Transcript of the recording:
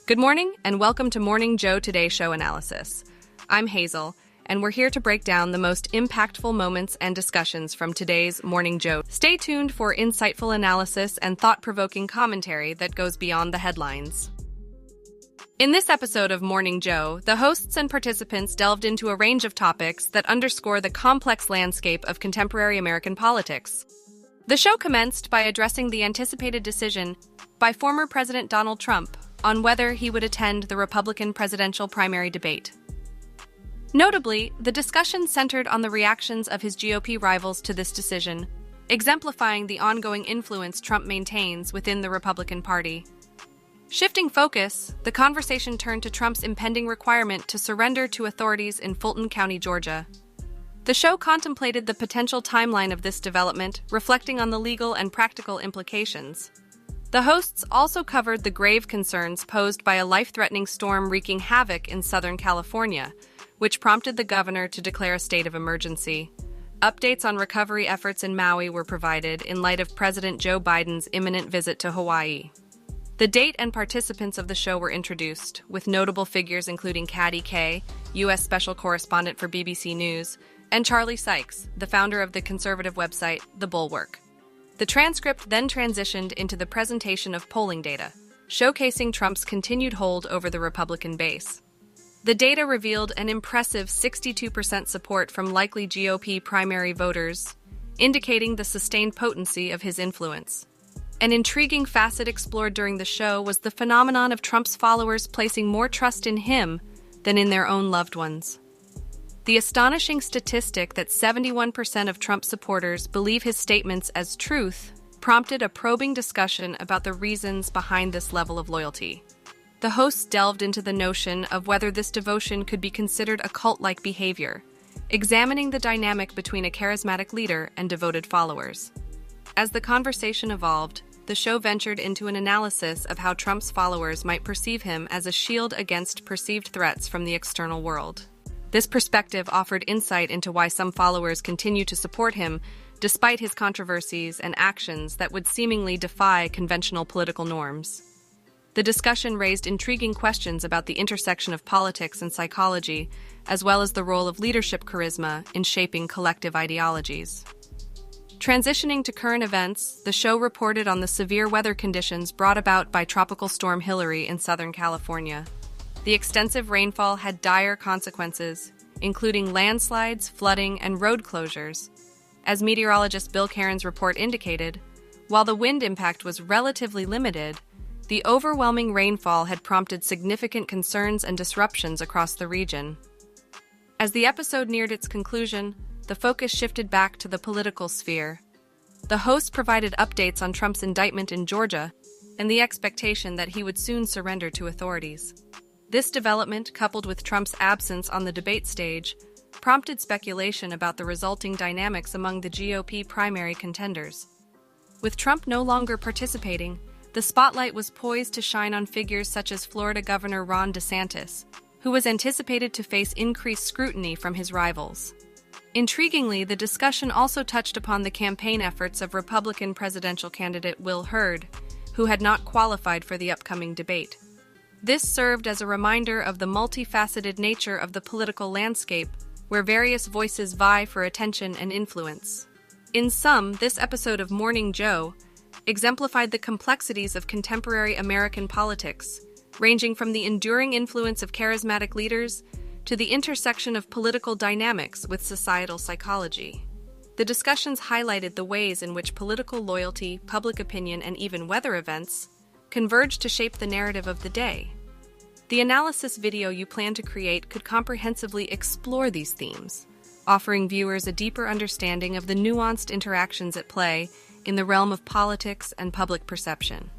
Good morning, and welcome to Morning Joe Today Show Analysis. I'm Hazel, and we're here to break down the most impactful moments and discussions from today's Morning Joe. Stay tuned for insightful analysis and thought-provoking commentary that goes beyond the headlines. In this episode of Morning Joe, the hosts and participants delved into a range of topics that underscore the complex landscape of contemporary American politics. The show commenced by addressing the anticipated decision by former President Donald Trump on whether he would attend the Republican presidential primary debate. Notably, the discussion centered on the reactions of his GOP rivals to this decision, exemplifying the ongoing influence Trump maintains within the Republican Party. Shifting focus, the conversation turned to Trump's impending requirement to surrender to authorities in Fulton County, Georgia. The show contemplated the potential timeline of this development, reflecting on the legal and practical implications. The hosts also covered the grave concerns posed by a life-threatening storm wreaking havoc in Southern California, which prompted the governor to declare a state of emergency. Updates on recovery efforts in Maui were provided in light of President Joe Biden's imminent visit to Hawaii. The date and participants of the show were introduced, with notable figures including Caddy Kay, U.S. Special Correspondent for BBC News, and Charlie Sykes, the founder of the conservative website The Bulwark. The transcript then transitioned into the presentation of polling data, showcasing Trump's continued hold over the Republican base. The data revealed an impressive 62% support from likely GOP primary voters, indicating the sustained potency of his influence. An intriguing facet explored during the show was the phenomenon of Trump's followers placing more trust in him than in their own loved ones. The astonishing statistic that 71% of Trump supporters believe his statements as truth prompted a probing discussion about the reasons behind this level of loyalty. The hosts delved into the notion of whether this devotion could be considered a cult-like behavior, examining the dynamic between a charismatic leader and devoted followers. As the conversation evolved, the show ventured into an analysis of how Trump's followers might perceive him as a shield against perceived threats from the external world. This perspective offered insight into why some followers continue to support him despite his controversies and actions that would seemingly defy conventional political norms. The discussion raised intriguing questions about the intersection of politics and psychology, as well as the role of leadership charisma in shaping collective ideologies. Transitioning to current events, the show reported on the severe weather conditions brought about by Tropical Storm Hilary in Southern California. The extensive rainfall had dire consequences, including landslides, flooding, and road closures. As meteorologist Bill Caron's report indicated, while the wind impact was relatively limited, the overwhelming rainfall had prompted significant concerns and disruptions across the region. As the episode neared its conclusion, the focus shifted back to the political sphere. The host provided updates on Trump's indictment in Georgia and the expectation that he would soon surrender to authorities. This development, coupled with Trump's absence on the debate stage, prompted speculation about the resulting dynamics among the GOP primary contenders. With Trump no longer participating, the spotlight was poised to shine on figures such as Florida Governor Ron DeSantis, who was anticipated to face increased scrutiny from his rivals. Intriguingly, the discussion also touched upon the campaign efforts of Republican presidential candidate Will Hurd, who had not qualified for the upcoming debate. This served as a reminder of the multifaceted nature of the political landscape, where various voices vie for attention and influence. In sum, this episode of Morning Joe exemplified the complexities of contemporary American politics, ranging from the enduring influence of charismatic leaders to the intersection of political dynamics with societal psychology. The discussions highlighted the ways in which political loyalty, public opinion, and even weather events converge to shape the narrative of the day. The analysis video you plan to create could comprehensively explore these themes, offering viewers a deeper understanding of the nuanced interactions at play in the realm of politics and public perception.